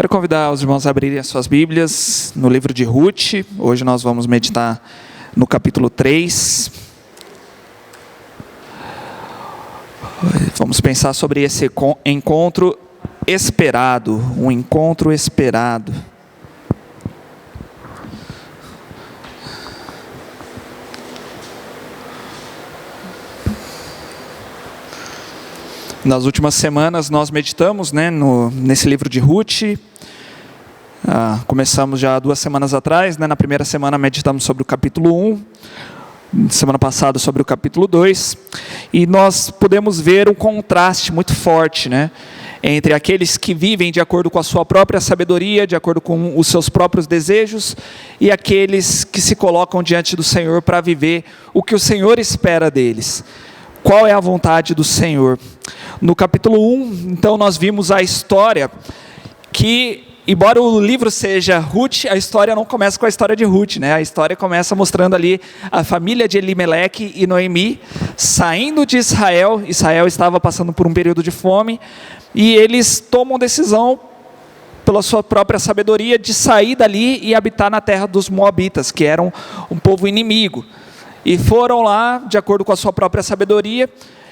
Quero convidar os irmãos a abrirem as suas Bíblias no livro de Ruth. Hoje nós vamos meditar no capítulo 3. Vamos pensar sobre esse encontro esperado, um encontro esperado. Nas últimas semanas nós meditamos nesse livro de Ruth. Começamos já 2 semanas atrás, na primeira semana meditamos sobre o capítulo 1, semana passada sobre o capítulo 2, e nós podemos ver um contraste muito forte, entre aqueles que vivem de acordo com a sua própria sabedoria, de acordo com os seus próprios desejos, e aqueles que se colocam diante do Senhor para viver o que o Senhor espera deles. Qual é a vontade do Senhor? No capítulo 1, então, nós vimos a história que, embora o livro seja Ruth, a história não começa com a história de Ruth, A história começa mostrando ali a família de Elimeleque e Noemi saindo de Israel. Israel estava passando por um período de fome, e eles tomam decisão, pela sua própria sabedoria, de sair dali e habitar na terra dos Moabitas, que eram um povo inimigo. E foram lá, de acordo com a sua própria sabedoria,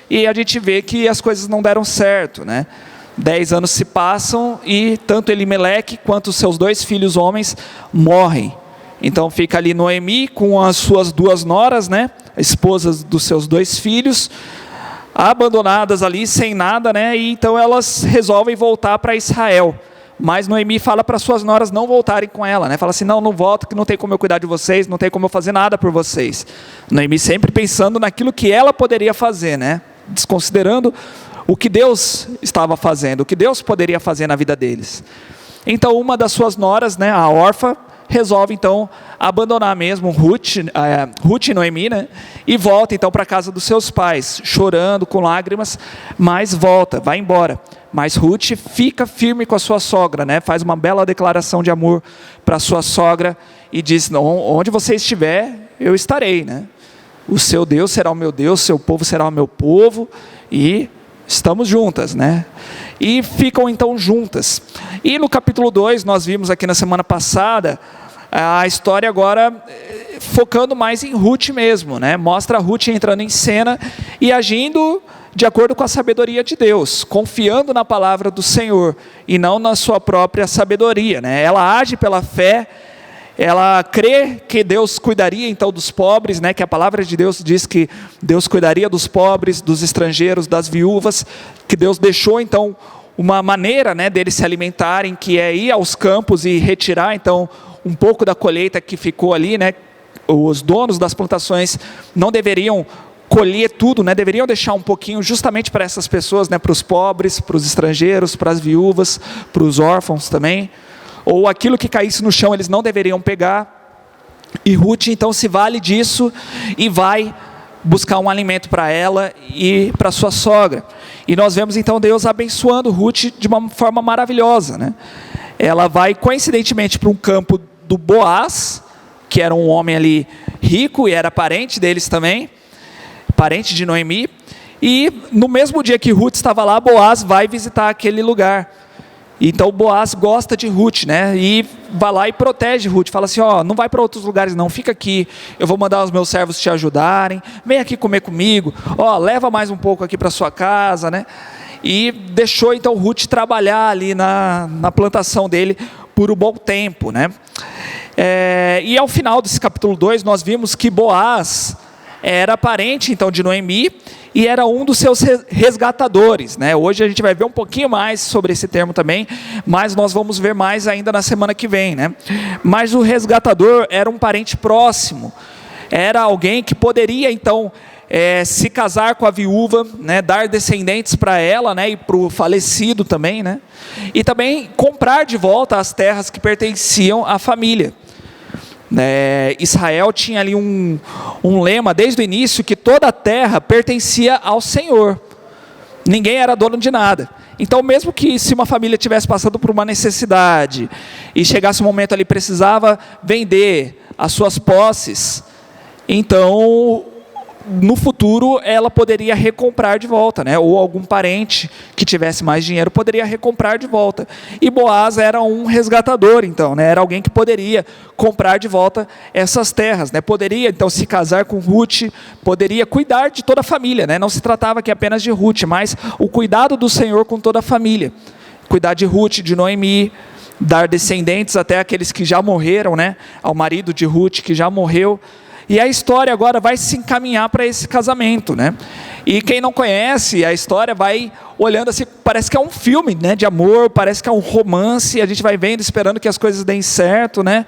e a gente vê que as coisas não deram certo, 10 anos se passam e tanto Elimeleque quanto os seus 2 filhos homens morrem. Então fica ali Noemi com as suas 2 noras, esposas dos seus 2 filhos, abandonadas ali sem nada, e então elas resolvem voltar para Israel. Mas Noemi fala para suas noras não voltarem com ela, fala assim, não volta, que não tem como eu cuidar de vocês, não tem como eu fazer nada por vocês. Noemi sempre pensando naquilo que ela poderia fazer, desconsiderando o que Deus estava fazendo, o que Deus poderia fazer na vida deles. Então uma das suas noras, a Orfa, resolve então abandonar mesmo Ruth e Noemi, e volta então para a casa dos seus pais, chorando, com lágrimas, mas volta, vai embora. Mas Ruth fica firme com a sua sogra, faz uma bela declaração de amor para a sua sogra, e diz, onde você estiver, eu estarei, O seu Deus será o meu Deus, seu povo será o meu povo, e estamos juntas, E ficam então juntas. E no capítulo 2, nós vimos aqui na semana passada, a história agora focando mais em Ruth mesmo, Mostra a Ruth entrando em cena e agindo de acordo com a sabedoria de Deus, confiando na palavra do Senhor e não na sua própria sabedoria, Ela age pela fé, ela crê que Deus cuidaria então dos pobres, que a palavra de Deus diz que Deus cuidaria dos pobres, dos estrangeiros, das viúvas, que Deus deixou então uma maneira, deles se alimentarem, que é ir aos campos e retirar então um pouco da colheita que ficou ali, Os donos das plantações não deveriam colher tudo, deveriam deixar um pouquinho justamente para essas pessoas, para os pobres, para os estrangeiros, para as viúvas, para os órfãos também, ou aquilo que caísse no chão eles não deveriam pegar. E Ruth então se vale disso e vai buscar um alimento para ela e para sua sogra. E nós vemos então Deus abençoando Ruth de uma forma maravilhosa, Ela vai coincidentemente para um campo do Boaz, que era um homem ali rico e era parente deles também, parente de Noemi, e no mesmo dia que Ruth estava lá, Boaz vai visitar aquele lugar. Então Boaz gosta de Ruth, e vai lá e protege Ruth, fala assim, não vai para outros lugares não, fica aqui, eu vou mandar os meus servos te ajudarem, vem aqui comer comigo, leva mais um pouco aqui para sua casa, E deixou então Ruth trabalhar ali na plantação dele por um bom tempo, E ao final desse capítulo 2, nós vimos que Boaz era parente então de Noemi, e era um dos seus resgatadores, Hoje a gente vai ver um pouquinho mais sobre esse termo também, mas nós vamos ver mais ainda na semana que vem, Mas o resgatador era um parente próximo, era alguém que poderia então se casar com a viúva, dar descendentes para ela, e para o falecido também, E também comprar de volta as terras que pertenciam à família. Israel tinha ali um lema desde o início, que toda a terra pertencia ao Senhor, ninguém era dono de nada. Então mesmo que se uma família estivesse passando por uma necessidade, e chegasse um momento ali, precisava vender as suas posses, então no futuro ela poderia recomprar de volta, né? Ou algum parente que tivesse mais dinheiro poderia recomprar de volta. E Boaz era um resgatador, então, né? Era alguém que poderia comprar de volta essas terras, né? Poderia então se casar com Ruth, poderia cuidar de toda a família, né? Não se tratava aqui apenas de Ruth, mas o cuidado do Senhor com toda a família. Cuidar de Ruth, de Noemi, dar descendentes até aqueles que já morreram, né? Ao marido de Ruth que já morreu. E a história agora vai se encaminhar para esse casamento, né? E quem não conhece a história vai olhando assim, parece que é um filme, né, de amor, parece que é um romance, a gente vai vendo, esperando que as coisas deem certo, né?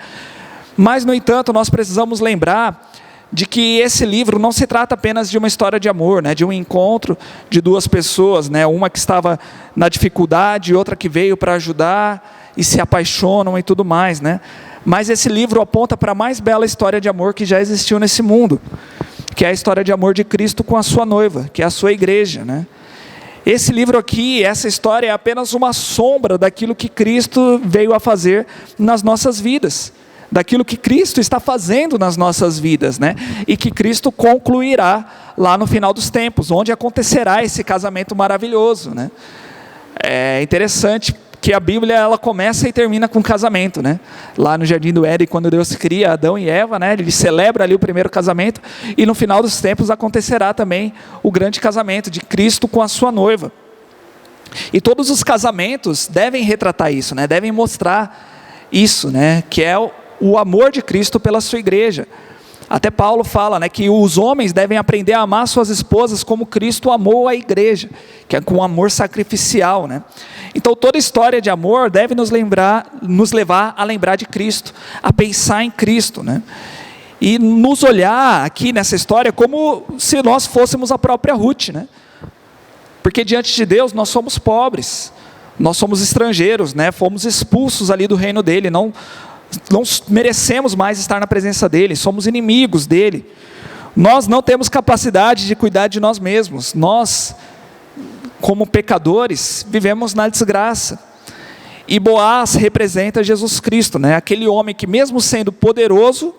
Mas, no entanto, nós precisamos lembrar de que esse livro não se trata apenas de uma história de amor, né, de um encontro de duas pessoas, né, uma que estava na dificuldade, outra que veio para ajudar e se apaixonam e tudo mais, né? Mas esse livro aponta para a mais bela história de amor que já existiu nesse mundo, que é a história de amor de Cristo com a sua noiva, que é a sua igreja, né? Esse livro aqui, essa história é apenas uma sombra daquilo que Cristo veio a fazer nas nossas vidas, daquilo que Cristo está fazendo nas nossas vidas, né? E que Cristo concluirá lá no final dos tempos, onde acontecerá esse casamento maravilhoso, né? É interessante que a Bíblia ela começa e termina com casamento, né? Lá no Jardim do Éden, quando Deus cria Adão e Eva, né? Ele celebra ali o primeiro casamento, e no final dos tempos acontecerá também o grande casamento de Cristo com a sua noiva. E todos os casamentos devem retratar isso, né? Devem mostrar isso, né? Que é o amor de Cristo pela sua igreja. Até Paulo fala, né, que os homens devem aprender a amar suas esposas como Cristo amou a igreja, que é com amor sacrificial, né? Então toda história de amor deve nos levar a lembrar de Cristo, a pensar em Cristo, né? E nos olhar aqui nessa história como se nós fôssemos a própria Ruth, né? Porque diante de Deus nós somos pobres, nós somos estrangeiros, né? Fomos expulsos ali do reino dele, não merecemos mais estar na presença dele, somos inimigos dele, nós não temos capacidade de cuidar de nós mesmos, nós, como pecadores, vivemos na desgraça. E Boaz representa Jesus Cristo, né? Aquele homem que, mesmo sendo poderoso,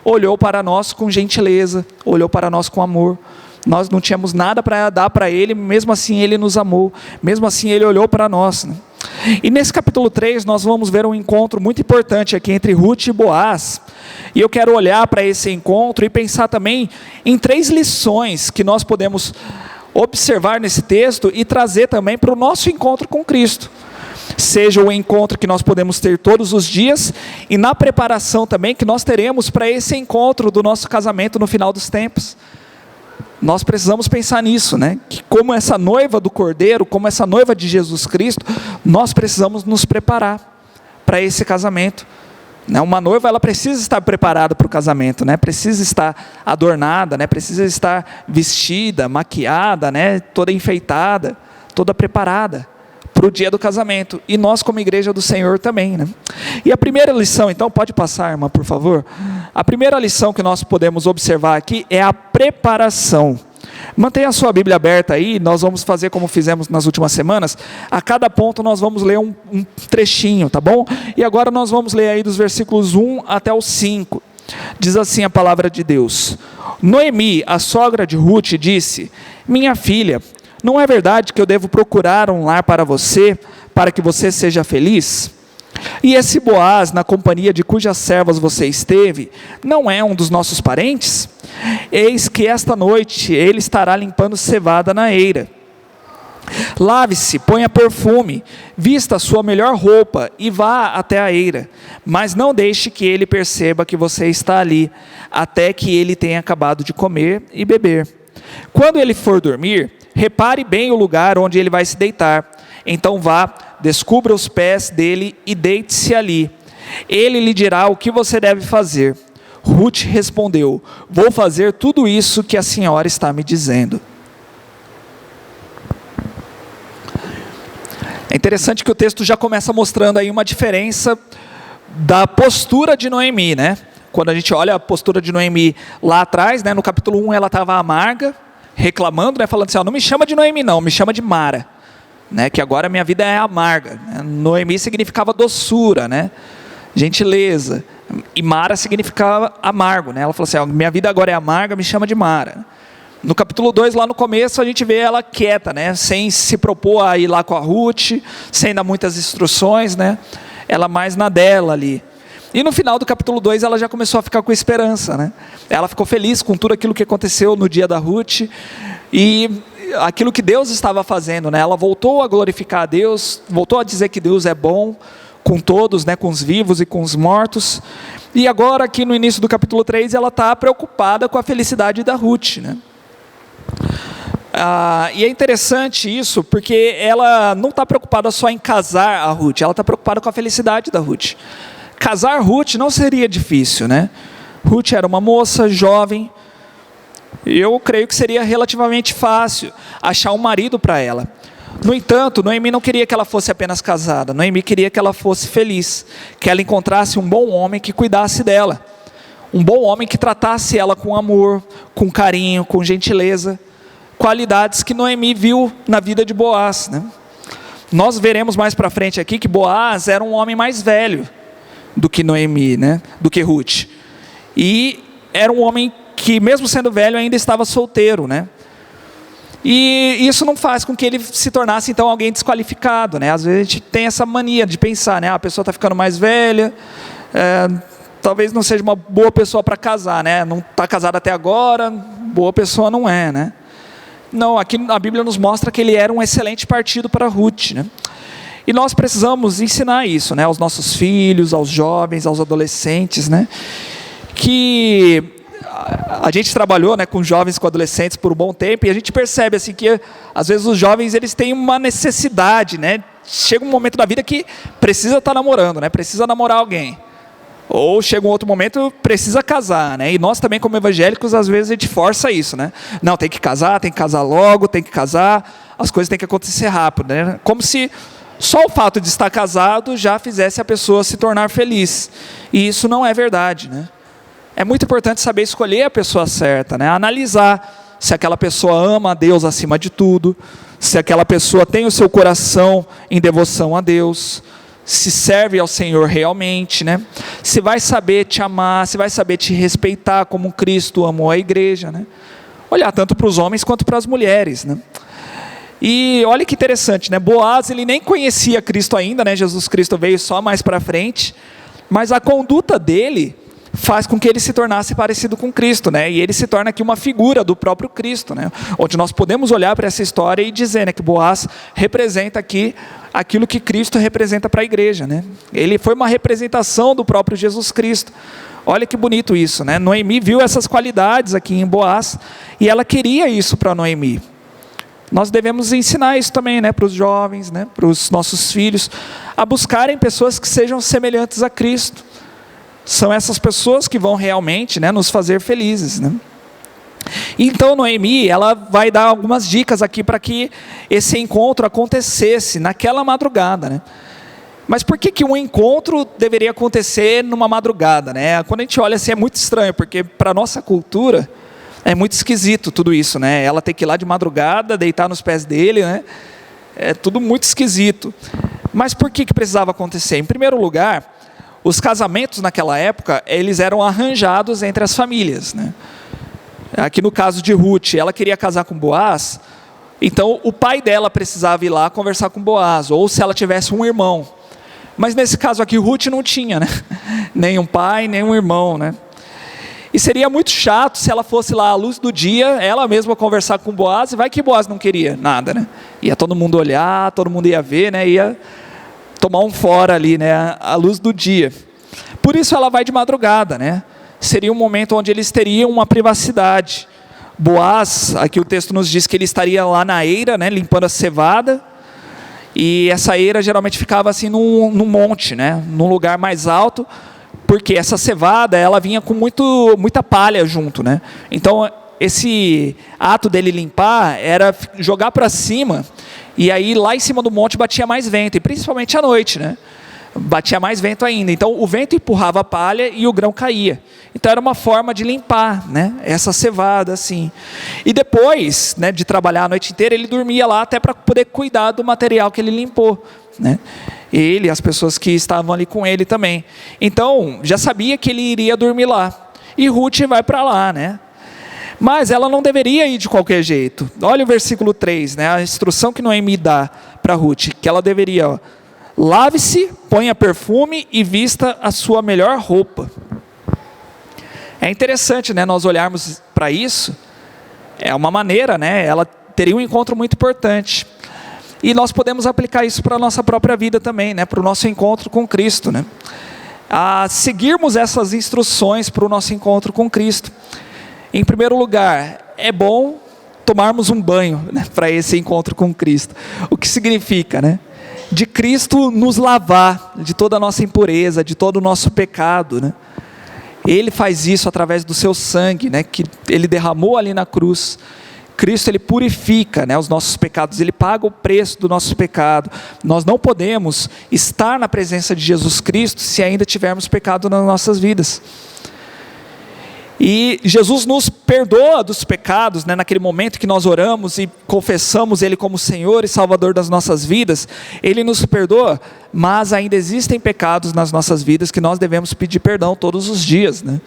olhou para nós com gentileza, olhou para nós com amor. Nós não tínhamos nada para dar para ele, mesmo assim ele nos amou, mesmo assim ele olhou para nós, né? E nesse capítulo 3 nós vamos ver um encontro muito importante aqui entre Ruth e Boaz, e eu quero olhar para esse encontro e pensar também em 3 lições que nós podemos observar nesse texto e trazer também para o nosso encontro com Cristo, seja o encontro que nós podemos ter todos os dias, e na preparação também que nós teremos para esse encontro do nosso casamento no final dos tempos. Nós precisamos pensar nisso, né? Que como essa noiva do Cordeiro, como essa noiva de Jesus Cristo, nós precisamos nos preparar para esse casamento, né? Uma noiva, ela precisa estar preparada para o casamento, né? Precisa estar adornada, né? Precisa estar vestida, maquiada, né? Toda enfeitada, toda preparada para o dia do casamento. E nós, como igreja do Senhor, também, né? E a primeira lição, então, pode passar, irmã, por favor? A primeira lição que nós podemos observar aqui é a preparação. Mantenha a sua Bíblia aberta aí, nós vamos fazer como fizemos nas últimas semanas. A cada ponto nós vamos ler um trechinho, tá bom? E agora nós vamos ler aí dos versículos 1 até o 5. Diz assim a palavra de Deus: Noemi, a sogra de Ruth, disse: minha filha, não é verdade que eu devo procurar um lar para você, para que você seja feliz? E esse Boaz, na companhia de cujas servas você esteve, não é um dos nossos parentes? Eis que esta noite ele estará limpando cevada na eira. Lave-se, ponha perfume, vista a sua melhor roupa e vá até a eira, mas não deixe que ele perceba que você está ali, até que ele tenha acabado de comer e beber. Quando ele for dormir, repare bem o lugar onde ele vai se deitar. Então vá, descubra os pés dele e deite-se ali. Ele lhe dirá o que você deve fazer. Ruth respondeu: vou fazer tudo isso que a senhora está me dizendo. É interessante que o texto já começa mostrando aí uma diferença da postura de Noemi, né? Quando a gente olha a postura de Noemi lá atrás, né, no capítulo 1 ela estava amarga, reclamando, né, falando assim: não me chama de Noemi não, me chama de Mara, né, que agora minha vida é amarga. Noemi significava doçura, né, gentileza, e Mara significava amargo, né? Ela falou assim: minha vida agora é amarga, me chama de Mara. No capítulo 2, lá no começo, a gente vê ela quieta, né? Sem se propor a ir lá com a Ruth, sem dar muitas instruções, né? Ela mais na dela ali. E no final do capítulo 2, ela já começou a ficar com esperança, né? Ela ficou feliz com tudo aquilo que aconteceu no dia da Ruth, e aquilo que Deus estava fazendo, né? Ela voltou a glorificar a Deus, voltou a dizer que Deus é bom com todos, né? Com os vivos e com os mortos. E agora, aqui no início do capítulo 3, ela está preocupada com a felicidade da Ruth, né? E é interessante isso, porque ela não está preocupada só em casar a Ruth, ela está preocupada com a felicidade da Ruth. Casar Ruth não seria difícil, né? Ruth era uma moça jovem, eu creio que seria relativamente fácil achar um marido para ela. No entanto, Noemi não queria que ela fosse apenas casada, Noemi queria que ela fosse feliz, que ela encontrasse um bom homem que cuidasse dela. Um bom homem que tratasse ela com amor, com carinho, com gentileza, qualidades que Noemi viu na vida de Boaz, né? Nós veremos mais para frente aqui que Boaz era um homem mais velho do que Noemi, né? Do que Ruth. E era um homem que, mesmo sendo velho, ainda estava solteiro, né? E isso não faz com que ele se tornasse então alguém desqualificado, né? Às vezes a gente tem essa mania de pensar, né? A pessoa está ficando mais velha, talvez não seja uma boa pessoa para casar, né? Não está casada até agora, boa pessoa não é, né? Não, aqui a Bíblia nos mostra que ele era um excelente partido para Ruth, né? E nós precisamos ensinar isso, né? Aos nossos filhos, aos jovens, aos adolescentes, né? Que a gente trabalhou, né, com jovens, com adolescentes por um bom tempo, e a gente percebe assim que às vezes os jovens eles têm uma necessidade, né? Chega um momento da vida que precisa estar namorando, né? Precisa namorar alguém. Ou chega um outro momento, precisa casar, né? E nós também, como evangélicos, às vezes a gente força isso, né? Não, tem que casar logo, tem que casar, as coisas têm que acontecer rápido, né? Como se só o fato de estar casado já fizesse a pessoa se tornar feliz. E isso não é verdade, né? É muito importante saber escolher a pessoa certa, né? Analisar se aquela pessoa ama a Deus acima de tudo, se aquela pessoa tem o seu coração em devoção a Deus, se serve ao Senhor realmente, né? Se vai saber te amar, se vai saber te respeitar como Cristo amou a igreja, né? Olhar tanto para os homens quanto para as mulheres, né? E olha que interessante, né? Boaz, ele nem conhecia Cristo ainda, né? Jesus Cristo veio só mais para frente, mas a conduta dele faz com que ele se tornasse parecido com Cristo, né? E ele se torna aqui uma figura do próprio Cristo, né? Onde nós podemos olhar para essa história e dizer, né, que Boaz representa aqui aquilo que Cristo representa para a igreja, né? Ele foi uma representação do próprio Jesus Cristo. Olha que bonito isso, né? Noemi viu essas qualidades aqui em Boaz e ela queria isso para Noemi. Nós devemos ensinar isso também, né, para os jovens, né, para os nossos filhos, a buscarem pessoas que sejam semelhantes a Cristo. São essas pessoas que vão realmente, né, nos fazer felizes, né? Então Noemi, ela vai dar algumas dicas aqui para que esse encontro acontecesse naquela madrugada, né? Mas por que um encontro deveria acontecer numa madrugada, né? Quando a gente olha assim é muito estranho, porque para a nossa cultura é muito esquisito tudo isso, né? Ela tem que ir lá de madrugada, deitar nos pés dele, né? É tudo muito esquisito. Mas por que precisava acontecer? Em primeiro lugar, os casamentos naquela época, eles eram arranjados entre as famílias, né? Aqui no caso de Ruth, ela queria casar com Boaz, então o pai dela precisava ir lá conversar com Boaz, ou se ela tivesse um irmão. Mas nesse caso aqui, Ruth não tinha, né? Nem um pai, nem um irmão, né? E seria muito chato se ela fosse lá à luz do dia, ela mesma conversar com Boaz, e vai que Boaz não queria nada, né? Ia todo mundo olhar, todo mundo ia ver, né? Ia tomar um fora ali, né? À luz do dia. Por isso ela vai de madrugada, né? Seria um momento onde eles teriam uma privacidade. Boaz, aqui o texto nos diz que ele estaria lá na eira, né? Limpando a cevada. E essa eira geralmente ficava assim num monte, né? Num lugar mais alto, porque essa cevada, ela vinha com muita palha junto, né? Então, esse ato dele limpar era jogar para cima, e aí lá em cima do monte batia mais vento, e principalmente à noite, né? Batia mais vento ainda. Então, o vento empurrava a palha e o grão caía. Então, era uma forma de limpar, né, essa cevada, assim. E depois, né, de trabalhar a noite inteira, ele dormia lá até para poder cuidar do material que ele limpou, né? Ele e as pessoas que estavam ali com ele também. Então, já sabia que ele iria dormir lá. E Ruth vai para lá, né? Mas ela não deveria ir de qualquer jeito. Olha o versículo 3, né? A instrução que Noemi dá para Ruth, que ela deveria, lave-se, ponha perfume e vista a sua melhor roupa. É interessante, né, nós olharmos para isso. É uma maneira, né? Ela teria um encontro muito importante. E nós podemos aplicar isso para a nossa própria vida também, né? Para o nosso encontro com Cristo, né? A seguirmos essas instruções para o nosso encontro com Cristo. Em primeiro lugar, é bom tomarmos um banho, né, para esse encontro com Cristo. O que significa, né? De Cristo nos lavar de toda a nossa impureza, de todo o nosso pecado, né? Ele faz isso através do seu sangue, né, que Ele derramou ali na cruz. Cristo, Ele purifica, né, os nossos pecados, Ele paga o preço do nosso pecado. Nós não podemos estar na presença de Jesus Cristo se ainda tivermos pecado nas nossas vidas. E Jesus nos perdoa dos pecados, né, naquele momento que nós oramos e confessamos Ele como Senhor e Salvador das nossas vidas. Ele nos perdoa, mas ainda existem pecados nas nossas vidas que nós devemos pedir perdão todos os dias, né?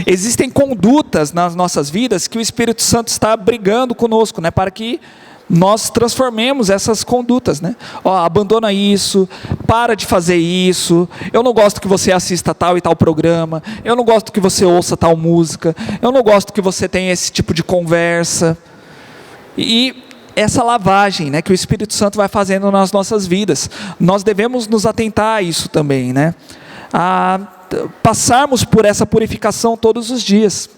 Existem condutas nas nossas vidas que o Espírito Santo está brigando conosco, né, para que nós transformemos essas condutas, né? Abandona isso, para de fazer isso, eu não gosto que você assista tal e tal programa, eu não gosto que você ouça tal música, eu não gosto que você tenha esse tipo de conversa. E essa lavagem, né, que o Espírito Santo vai fazendo nas nossas vidas, nós devemos nos atentar a isso também, né? A passarmos por essa purificação todos os dias.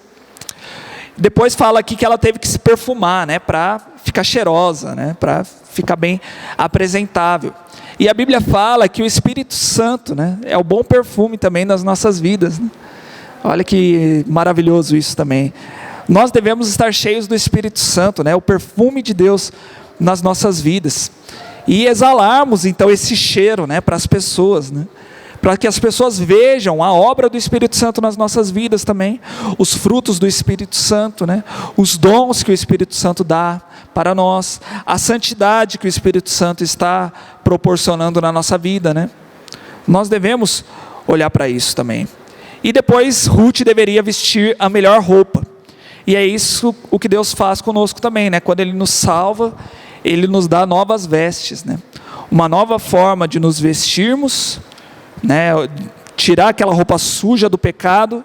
Depois fala aqui que ela teve que se perfumar, né, para ficar cheirosa, né, para ficar bem apresentável. E a Bíblia fala que o Espírito Santo, né, é o bom perfume também nas nossas vidas, né? Olha que maravilhoso isso também. Nós devemos estar cheios do Espírito Santo, né, o perfume de Deus nas nossas vidas. E exalarmos então esse cheiro, né, para as pessoas, né? Para que as pessoas vejam a obra do Espírito Santo nas nossas vidas também, os frutos do Espírito Santo, né? Os dons que o Espírito Santo dá para nós, a santidade que o Espírito Santo está proporcionando na nossa vida, né? Nós devemos olhar para isso também. E depois Ruth deveria vestir a melhor roupa, e é isso o que Deus faz conosco também, né? Quando Ele nos salva, Ele nos dá novas vestes, né? Uma nova forma de nos vestirmos, né, tirar aquela roupa suja do pecado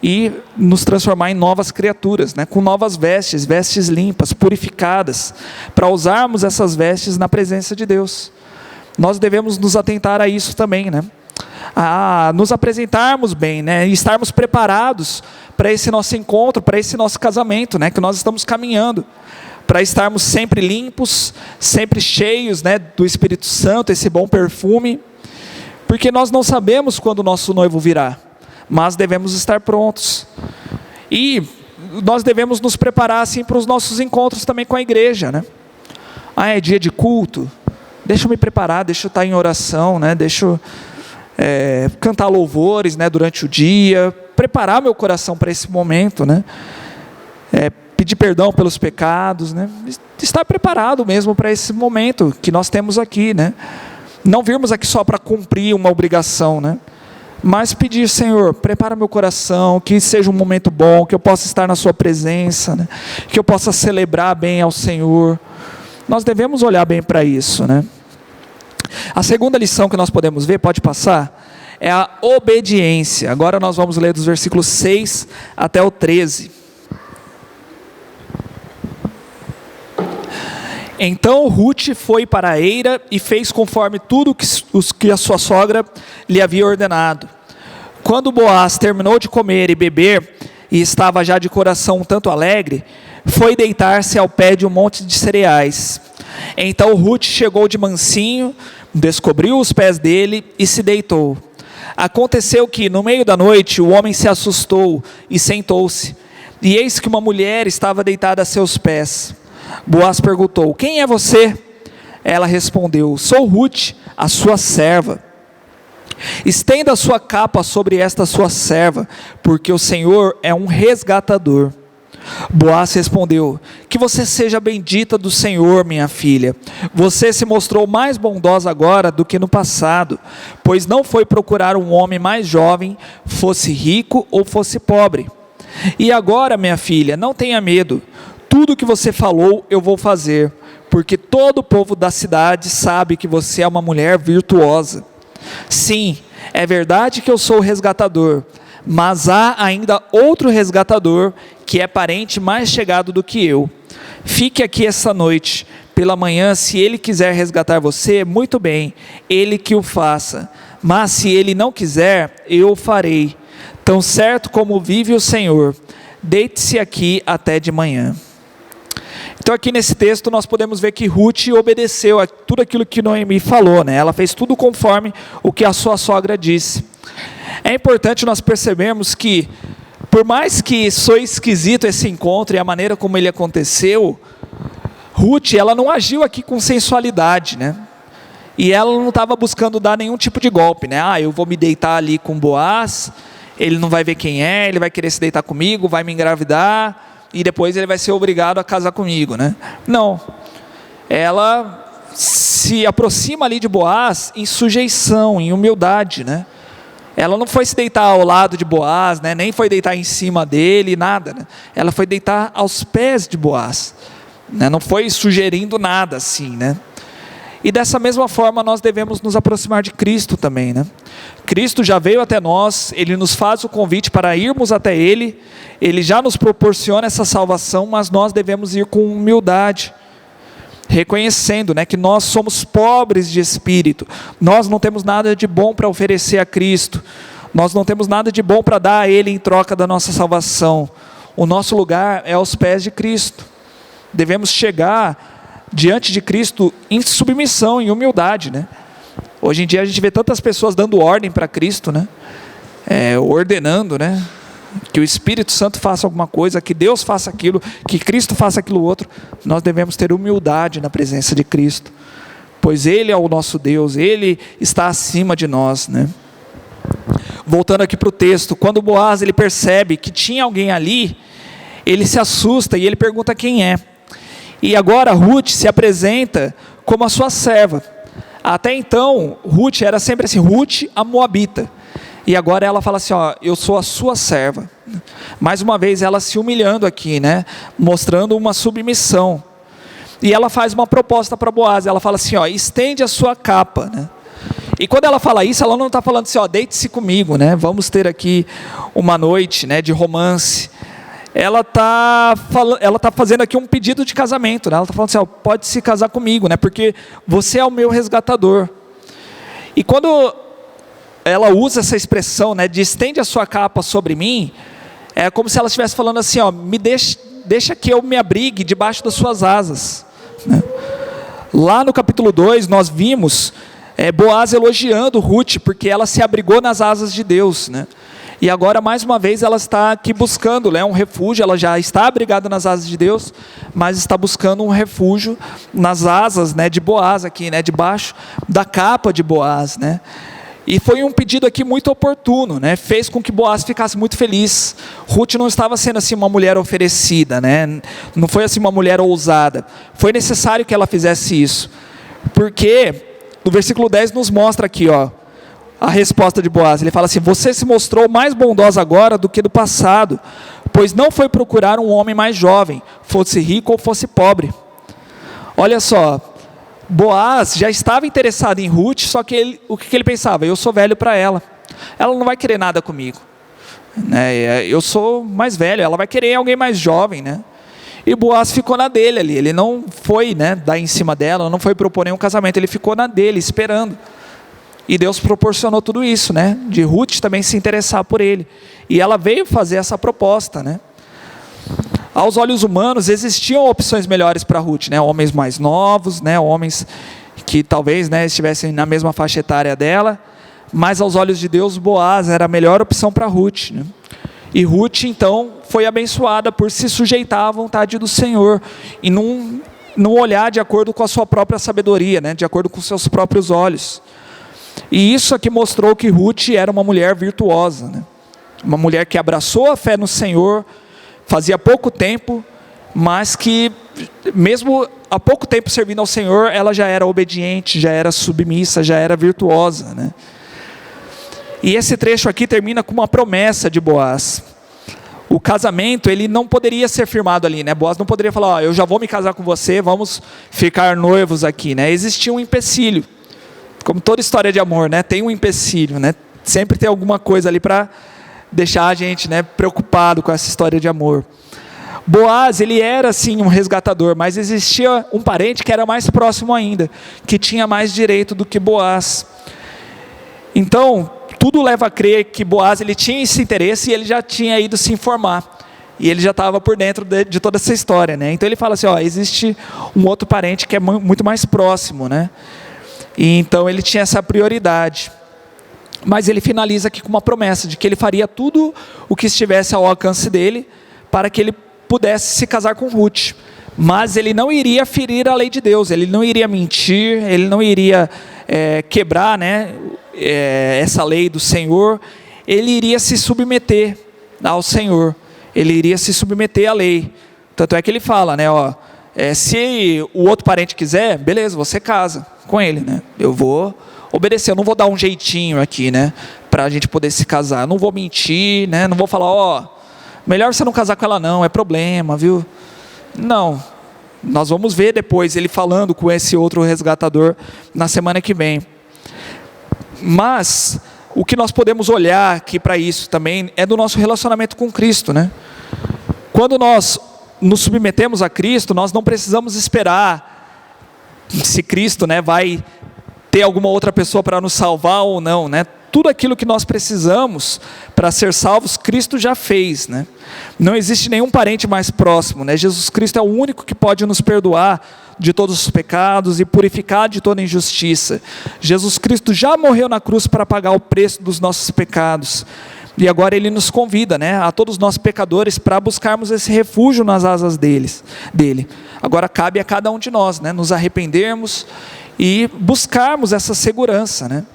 e nos transformar em novas criaturas, né, com novas vestes, vestes limpas, purificadas, para usarmos essas vestes na presença de Deus. Nós devemos nos atentar a isso também, né, a nos apresentarmos bem, né, e estarmos preparados para esse nosso encontro, para esse nosso casamento, né, que nós estamos caminhando, para estarmos sempre limpos, sempre cheios, né, do Espírito Santo, esse bom perfume. Porque nós não sabemos quando o nosso noivo virá, mas devemos estar prontos. E nós devemos nos preparar assim para os nossos encontros também com a igreja, né? É dia de culto, deixa eu me preparar, deixa eu estar em oração, né? Deixa eu cantar louvores, né, durante o dia, preparar meu coração para esse momento, né? Pedir perdão pelos pecados, né? Estar preparado mesmo para esse momento que nós temos aqui, né? Não virmos aqui só para cumprir uma obrigação, né? Mas pedir, Senhor, prepara meu coração, que seja um momento bom, que eu possa estar na sua presença, né? Que eu possa celebrar bem ao Senhor. Nós devemos olhar bem para isso, né? A segunda lição que nós podemos ver, pode passar, é a obediência. Agora nós vamos ler dos versículos 6 até o 13. Então Ruth foi para a eira e fez conforme tudo que a sua sogra lhe havia ordenado. Quando Boaz terminou de comer e beber, e estava já de coração um tanto alegre, foi deitar-se ao pé de um monte de cereais. Então Ruth chegou de mansinho, descobriu os pés dele e se deitou. Aconteceu que, no meio da noite, o homem se assustou e sentou-se. E eis que uma mulher estava deitada a seus pés. Boaz perguntou: quem é você? Ela respondeu: sou Ruth, a sua serva. Estenda a sua capa sobre esta sua serva, porque o Senhor é um resgatador. Boaz respondeu: que você seja bendita do Senhor, minha filha. Você se mostrou mais bondosa agora do que no passado, pois não foi procurar um homem mais jovem, fosse rico ou fosse pobre. E agora, minha filha, não tenha medo. Tudo o que você falou eu vou fazer, porque todo o povo da cidade sabe que você é uma mulher virtuosa. Sim, é verdade que eu sou o resgatador, mas há ainda outro resgatador que é parente mais chegado do que eu. Fique aqui essa noite. Pela manhã, se ele quiser resgatar você, muito bem, ele que o faça. Mas se ele não quiser, eu o farei. Tão certo como vive o Senhor, deite-se aqui até de manhã. Então aqui nesse texto nós podemos ver que Ruth obedeceu a tudo aquilo que Noemi falou, né? Ela fez tudo conforme o que a sua sogra disse. É importante nós percebermos que, por mais que soe esquisito esse encontro e a maneira como ele aconteceu, Ruth, ela não agiu aqui com sensualidade, né? E ela não estava buscando dar nenhum tipo de golpe, né? Eu vou me deitar ali com Boaz, ele não vai ver quem é, ele vai querer se deitar comigo, vai me engravidar, e depois ele vai ser obrigado a casar comigo, né? Não. Ela se aproxima ali de Boaz em sujeição, em humildade, né? Ela não foi se deitar ao lado de Boaz, né? Nem foi deitar em cima dele, nada, né? Ela foi deitar aos pés de Boaz, né? Não foi sugerindo nada assim, né? E dessa mesma forma nós devemos nos aproximar de Cristo também, né? Cristo já veio até nós, Ele nos faz o convite para irmos até Ele, Ele já nos proporciona essa salvação, mas nós devemos ir com humildade, reconhecendo, né, que nós somos pobres de espírito, nós não temos nada de bom para oferecer a Cristo, nós não temos nada de bom para dar a Ele em troca da nossa salvação. O nosso lugar é aos pés de Cristo. Devemos chegar diante de Cristo em submissão, em humildade, né? Hoje em dia a gente vê tantas pessoas dando ordem para Cristo, né? Ordenando, né? Que o Espírito Santo faça alguma coisa, que Deus faça aquilo, que Cristo faça aquilo outro. Nós devemos ter humildade na presença de Cristo, pois Ele é o nosso Deus, Ele está acima de nós, né? Voltando aqui para o texto, quando Boaz ele percebe que tinha alguém ali, ele se assusta e ele pergunta quem é. E agora Ruth se apresenta como a sua serva. Até então, Ruth era sempre assim, Ruth a Moabita. E agora ela fala assim, eu sou a sua serva. Mais uma vez ela se humilhando aqui, né? Mostrando uma submissão. E ela faz uma proposta para Boaz, ela fala assim, estende a sua capa, né? E quando ela fala isso, ela não está falando assim, deite-se comigo, né? Vamos ter aqui uma noite, né, de romance. Ela está fazendo aqui um pedido de casamento, né? Ela está falando assim, pode se casar comigo, né? Porque você é o meu resgatador. E quando ela usa essa expressão, né, de estende a sua capa sobre mim, é como se ela estivesse falando assim, me deixa que eu me abrigue debaixo das suas asas, né? Lá no capítulo 2 nós vimos Boaz elogiando Ruth, porque ela se abrigou nas asas de Deus, né? E agora mais uma vez ela está aqui buscando, né, um refúgio. Ela já está abrigada nas asas de Deus, mas está buscando um refúgio nas asas, né, de Boaz aqui, né, debaixo da capa de Boaz, né? E foi um pedido aqui muito oportuno, né? Fez com que Boaz ficasse muito feliz. Ruth não estava sendo assim uma mulher oferecida, né? Não foi assim uma mulher ousada. Foi necessário que ela fizesse isso, porque no versículo 10 nos mostra aqui, a resposta de Boaz. Ele fala assim, você se mostrou mais bondosa agora do que do passado, pois não foi procurar um homem mais jovem, fosse rico ou fosse pobre. Olha só, Boaz já estava interessado em Ruth, só que o que ele pensava? Eu sou velho para ela não vai querer nada comigo, né? Eu sou mais velho, ela vai querer alguém mais jovem, né? E Boaz ficou na dele ali, ele não foi, né, dar em cima dela, não foi propor nenhum casamento, ele ficou na dele, esperando. E Deus proporcionou tudo isso, né? De Ruth também se interessar por ele. E ela veio fazer essa proposta, né? Aos olhos humanos existiam opções melhores para Ruth, né? Homens mais novos, né? Homens que talvez, né, estivessem na mesma faixa etária dela. Mas aos olhos de Deus, Boaz era a melhor opção para Ruth, né? E Ruth então foi abençoada por se sujeitar à vontade do Senhor e não olhar de acordo com a sua própria sabedoria, né? De acordo com os seus próprios olhos. E isso aqui mostrou que Ruth era uma mulher virtuosa, né? Uma mulher que abraçou a fé no Senhor, fazia pouco tempo, mas que mesmo há pouco tempo servindo ao Senhor, ela já era obediente, já era submissa, já era virtuosa, né? E esse trecho aqui termina com uma promessa de Boaz. o casamento, ele não poderia ser firmado ali, né? Boaz não poderia falar, eu já vou me casar com você, vamos ficar noivos aqui, né? Existia um empecilho, como toda história de amor, né? Tem um empecilho, né? Sempre tem alguma coisa ali para deixar a gente, né, preocupado com essa história de amor. Boaz, ele era sim um resgatador, mas existia um parente que era mais próximo ainda, que tinha mais direito do que Boaz. Então, tudo leva a crer que Boaz, ele tinha esse interesse e ele já tinha ido se informar. E ele já estava por dentro de toda essa história, né? Então ele fala assim, existe um outro parente que é muito mais próximo, né? E então ele tinha essa prioridade. Mas ele finaliza aqui com uma promessa de que ele faria tudo o que estivesse ao alcance dele para que ele pudesse se casar com Ruth. Mas ele não iria ferir a lei de Deus, ele não iria mentir, ele não iria quebrar, né, essa lei do Senhor. Ele iria se submeter ao Senhor, ele iria se submeter à lei. Tanto é que ele fala, né, se o outro parente quiser, beleza, você casa com ele, né? Eu vou obedecer, eu não vou dar um jeitinho aqui, né, para a gente poder se casar. Eu não vou mentir, né? Não vou falar, melhor você não casar com ela não, é problema, viu? Não, nós vamos ver depois ele falando com esse outro resgatador na semana que vem. Mas o que nós podemos olhar aqui para isso também é do nosso relacionamento com Cristo, né? Quando nós nos submetemos a Cristo, nós não precisamos esperar se Cristo, né, vai ter alguma outra pessoa para nos salvar ou não, né? Tudo aquilo que nós precisamos para ser salvos, Cristo já fez, né? Não existe nenhum parente mais próximo, né? Jesus Cristo é o único que pode nos perdoar de todos os pecados e purificar de toda injustiça. Jesus Cristo já morreu na cruz para pagar o preço dos nossos pecados. E agora Ele nos convida, né, a todos nós pecadores, para buscarmos esse refúgio nas asas dele. Agora cabe a cada um de nós, né, nos arrependermos e buscarmos essa segurança, né?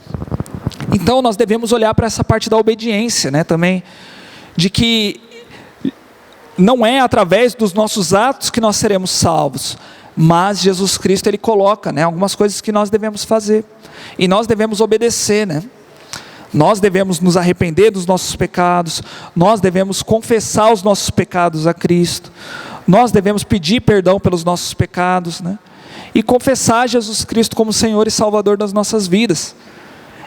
Então nós devemos olhar para essa parte da obediência, né, também, de que não é através dos nossos atos que nós seremos salvos, mas Jesus Cristo, Ele coloca, né, algumas coisas que nós devemos fazer, e nós devemos obedecer, né? Nós devemos nos arrepender dos nossos pecados, nós devemos confessar os nossos pecados a Cristo, nós devemos pedir perdão pelos nossos pecados, né? E confessar Jesus Cristo como Senhor e Salvador das nossas vidas.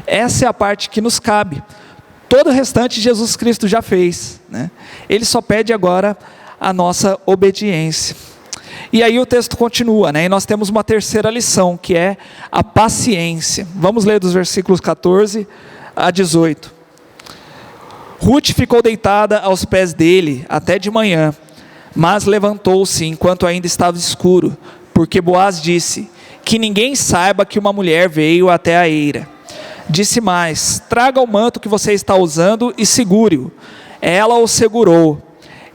Essa é a parte que nos cabe. Todo o restante Jesus Cristo já fez, né? Ele só pede agora a nossa obediência. E aí o texto continua, né? E nós temos uma terceira lição, que é a paciência. Vamos ler dos versículos 14 a 18. Ruth ficou deitada aos pés dele até de manhã, mas levantou-se enquanto ainda estava escuro, porque Boaz disse, que ninguém saiba que uma mulher veio até a eira. Disse mais, traga o manto que você está usando e segure-o. Ela o segurou.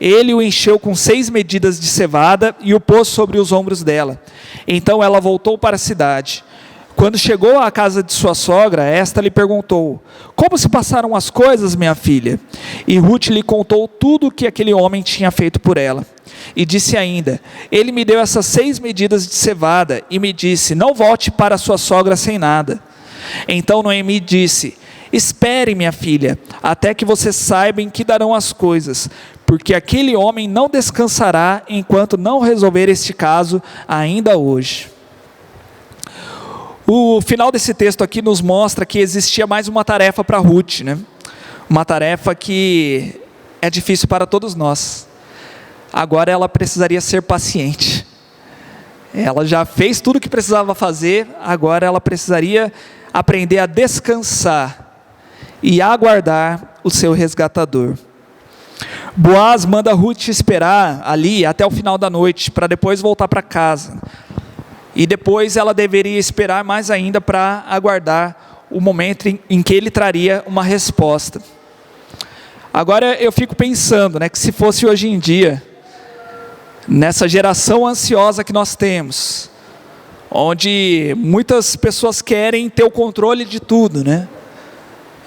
Ele o encheu com 6 medidas de cevada e o pôs sobre os ombros dela. Então ela voltou para a cidade. Quando chegou à casa de sua sogra, esta lhe perguntou, como se passaram as coisas, minha filha? E Ruth lhe contou tudo o que aquele homem tinha feito por ela. E disse ainda, ele me deu essas 6 medidas de cevada e me disse, não volte para sua sogra sem nada. Então Noemi disse, espere, minha filha, até que você saiba em que darão as coisas, porque aquele homem não descansará enquanto não resolver este caso ainda hoje. O final desse texto aqui nos mostra que existia mais uma tarefa para Ruth, né? Uma tarefa que é difícil para todos nós. Agora ela precisaria ser paciente. Ela já fez tudo o que precisava fazer, agora ela precisaria aprender a descansar e aguardar o seu resgatador. Boaz manda Ruth esperar ali até o final da noite, para depois voltar para casa. E depois ela deveria esperar mais ainda para aguardar o momento em que ele traria uma resposta. Agora eu fico pensando, né, que se fosse hoje em dia, nessa geração ansiosa que nós temos, onde muitas pessoas querem ter o controle de tudo, né?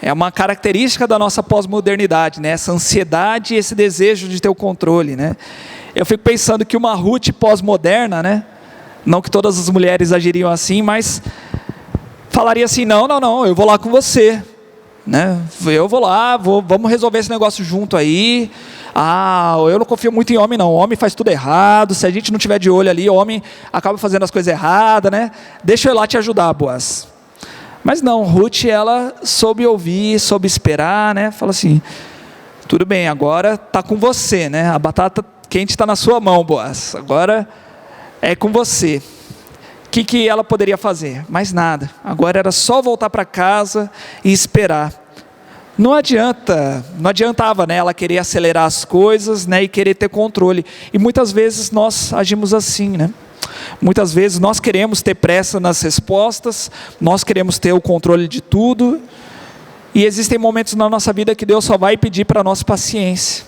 É uma característica da nossa pós-modernidade, né? Essa ansiedade e esse desejo de ter o controle, né? Eu fico pensando que uma Ruth pós-moderna, né? Não que todas as mulheres agiriam assim, mas falaria assim, não, eu vou lá com você. né? Eu vou lá, vamos resolver esse negócio junto aí. Eu não confio muito em homem não, o homem faz tudo errado, se a gente não tiver de olho ali, o homem acaba fazendo as coisas erradas, né? Deixa eu ir lá te ajudar, Boaz. Mas não, Ruth, ela soube ouvir, soube esperar, né? Fala assim, tudo bem, agora está com você, né? A batata quente está na sua mão, Boaz, agora é com você. O que ela poderia fazer? Mais nada, agora era só voltar para casa e esperar. Não adiantava, né, ela querer acelerar as coisas, né, e querer ter controle. E muitas vezes nós agimos assim, né? Muitas vezes nós queremos ter pressa nas respostas, nós queremos ter o controle de tudo, e existem momentos na nossa vida que Deus só vai pedir para nós paciência,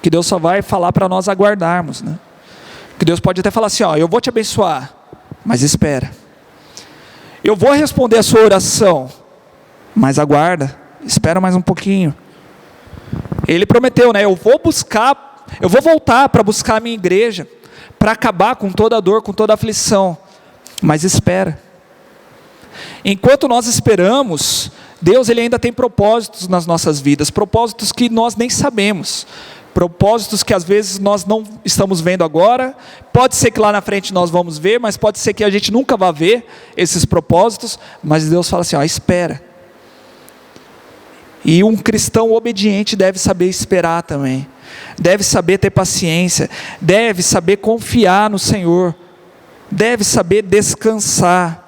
que Deus só vai falar para nós aguardarmos, né? Que Deus pode até falar assim, eu vou te abençoar, mas espera. Eu vou responder a sua oração, mas aguarda, espera mais um pouquinho. Ele prometeu, né? Eu vou voltar para buscar a minha igreja, para acabar com toda a dor, com toda a aflição, mas espera. Enquanto nós esperamos, Deus ele ainda tem propósitos nas nossas vidas, propósitos que nós nem sabemos, propósitos que às vezes nós não estamos vendo agora, pode ser que lá na frente nós vamos ver, mas pode ser que a gente nunca vá ver esses propósitos, mas Deus fala assim, espera. E um cristão obediente deve saber esperar também, deve saber ter paciência, deve saber confiar no Senhor, deve saber descansar.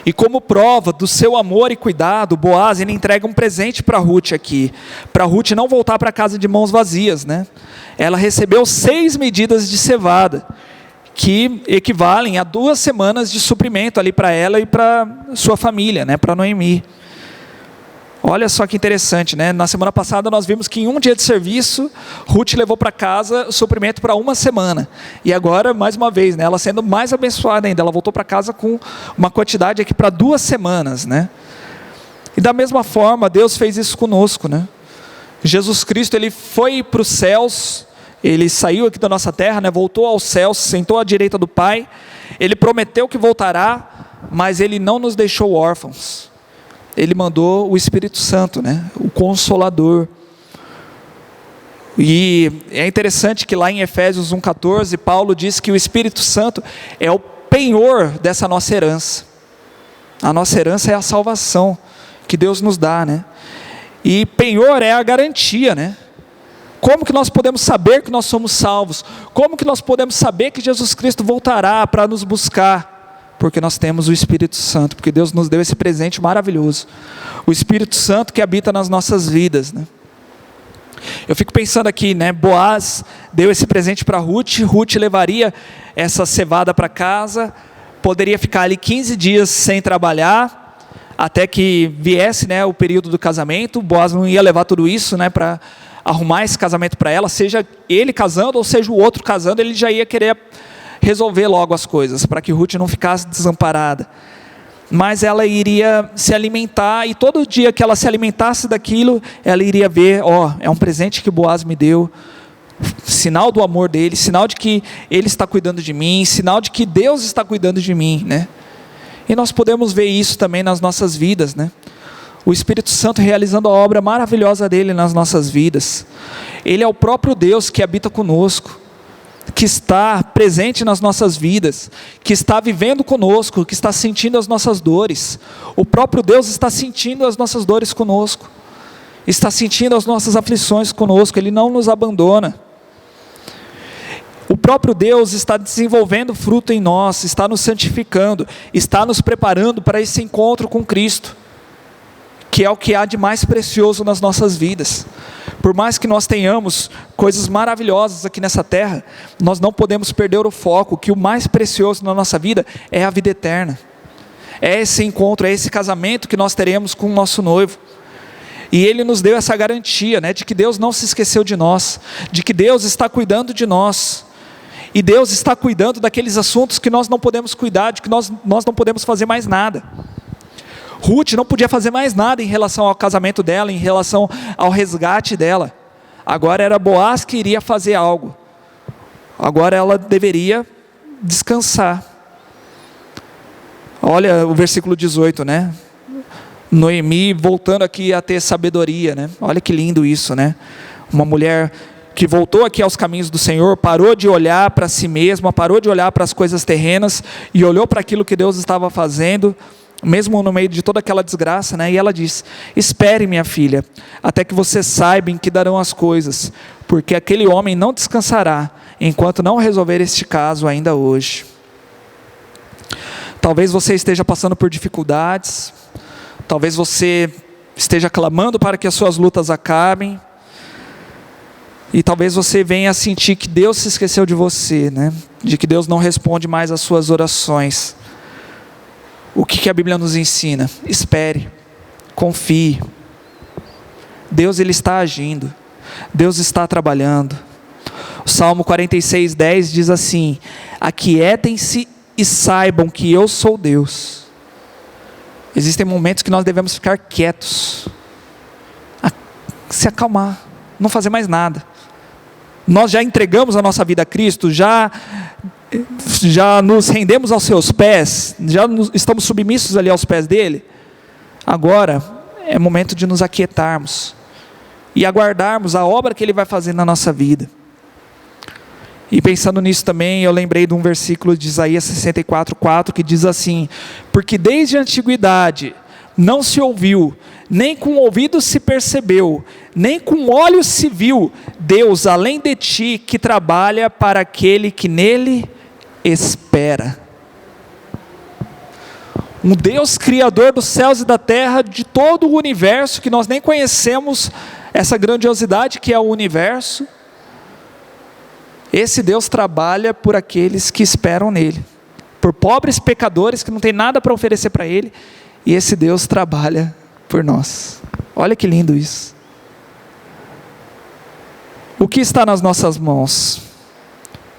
E como prova do seu amor e cuidado, Boaz ele entrega um presente para Ruth aqui, para Ruth não voltar para casa de mãos vazias, né? Ela recebeu 6 medidas de cevada, que equivalem a 2 semanas de suprimento ali para ela e para sua família, né? Para Noemi. Olha só que interessante, né? Na semana passada nós vimos que em um dia de serviço, Ruth levou para casa o suprimento para 1 semana. E agora, mais uma vez, né? Ela sendo mais abençoada ainda, ela voltou para casa com uma quantidade aqui para 2 semanas, né? E da mesma forma, Deus fez isso conosco, né? Jesus Cristo, ele foi para os céus, ele saiu aqui da nossa terra, né? Voltou aos céus, sentou à direita do Pai. Ele prometeu que voltará, mas ele não nos deixou órfãos. Ele mandou o Espírito Santo, né? O Consolador. E é interessante que lá em Efésios 1,14, Paulo diz que o Espírito Santo é o penhor dessa nossa herança. A nossa herança é a salvação que Deus nos dá, né? E penhor é a garantia, né? Como que nós podemos saber que nós somos salvos? Como que nós podemos saber que Jesus Cristo voltará para nos buscar? Porque nós temos o Espírito Santo, porque Deus nos deu esse presente maravilhoso, o Espírito Santo que habita nas nossas vidas, né? Eu fico pensando aqui, né? Boaz deu esse presente para Ruth, Ruth levaria essa cevada para casa, poderia ficar ali 15 dias sem trabalhar, até que viesse, né, o período do casamento. Boaz não ia levar tudo isso, né, para arrumar esse casamento para ela, seja ele casando ou seja o outro casando, ele já ia querer resolver logo as coisas, para que Ruth não ficasse desamparada. Mas ela iria se alimentar, e todo dia que ela se alimentasse daquilo, ela iria ver, é um presente que Boaz me deu, sinal do amor dele, sinal de que ele está cuidando de mim, sinal de que Deus está cuidando de mim, né? E nós podemos ver isso também nas nossas vidas, né? O Espírito Santo realizando a obra maravilhosa dele nas nossas vidas. Ele é o próprio Deus que habita conosco, que está presente nas nossas vidas, que está vivendo conosco, que está sentindo as nossas dores. O próprio Deus está sentindo as nossas dores conosco, está sentindo as nossas aflições conosco, Ele não nos abandona. O próprio Deus está desenvolvendo fruto em nós, está nos santificando, está nos preparando para esse encontro com Cristo, que é o que há de mais precioso nas nossas vidas. Por mais que nós tenhamos coisas maravilhosas aqui nessa terra, nós não podemos perder o foco, que o mais precioso na nossa vida é a vida eterna. É esse encontro, é esse casamento que nós teremos com o nosso noivo. E Ele nos deu essa garantia, né, de que Deus não se esqueceu de nós, de que Deus está cuidando de nós. E Deus está cuidando daqueles assuntos que nós não podemos cuidar, de que nós não podemos fazer mais nada. Ruth não podia fazer mais nada em relação ao casamento dela, em relação ao resgate dela. Agora era Boaz que iria fazer algo. Agora ela deveria descansar. Olha o versículo 18, né? Noemi voltando aqui a ter sabedoria, né? Olha que lindo isso, né? Uma mulher que voltou aqui aos caminhos do Senhor, parou de olhar para si mesma, parou de olhar para as coisas terrenas e olhou para aquilo que Deus estava fazendo, mesmo no meio de toda aquela desgraça, né? E ela diz: espere, minha filha, até que você saiba em que darão as coisas, porque aquele homem não descansará, enquanto não resolver este caso ainda hoje. Talvez você esteja passando por dificuldades, talvez você esteja clamando para que as suas lutas acabem, e talvez você venha a sentir que Deus se esqueceu de você, né? De que Deus não responde mais às suas orações. O que a Bíblia nos ensina? Espere, confie. Deus, Ele está agindo, Deus está trabalhando. O Salmo 46:10 diz assim: aquietem-se e saibam que eu sou Deus. Existem momentos que nós devemos ficar quietos, se acalmar, não fazer mais nada. Nós já entregamos a nossa vida a Cristo, já nos rendemos aos seus pés, estamos submissos ali aos pés dele. Agora é momento de nos aquietarmos e aguardarmos a obra que ele vai fazer na nossa vida. E pensando nisso também, eu lembrei de um versículo de Isaías 64:4 que diz assim: porque desde a antiguidade não se ouviu, nem com ouvidos se percebeu, nem com olhos se viu, Deus além de ti, que trabalha para aquele que nele espera. Um Deus criador dos céus e da terra, de todo o universo, que nós nem conhecemos essa grandiosidade que é o universo. Esse Deus trabalha por aqueles que esperam nele, por pobres pecadores que não tem nada para oferecer para ele, e esse Deus trabalha por nós. Olha que lindo isso. O que está nas nossas mãos?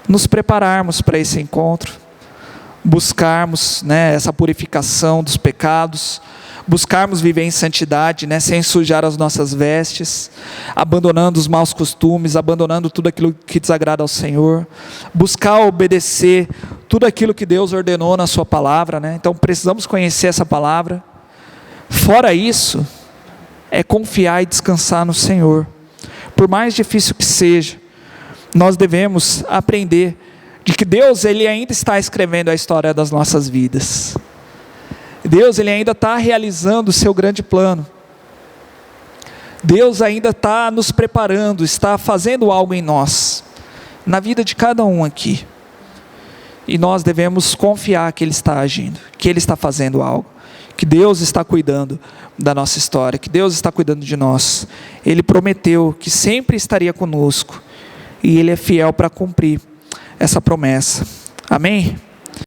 Nos prepararmos para esse encontro, buscarmos, né, essa purificação dos pecados, buscarmos viver em santidade, né, sem sujar as nossas vestes, abandonando os maus costumes, abandonando tudo aquilo que desagrada ao Senhor, buscar obedecer tudo aquilo que Deus ordenou na sua palavra, né? Então precisamos conhecer essa palavra. Fora isso, é confiar e descansar no Senhor. Por mais difícil que seja, nós devemos aprender de que Deus, Ele ainda está escrevendo a história das nossas vidas. Deus, Ele ainda está realizando o seu grande plano. Deus ainda está nos preparando, está fazendo algo em nós, na vida de cada um aqui. E nós devemos confiar que Ele está agindo, que Ele está fazendo algo, que Deus está cuidando da nossa história, que Deus está cuidando de nós. Ele prometeu que sempre estaria conosco, e Ele é fiel para cumprir essa promessa. Amém?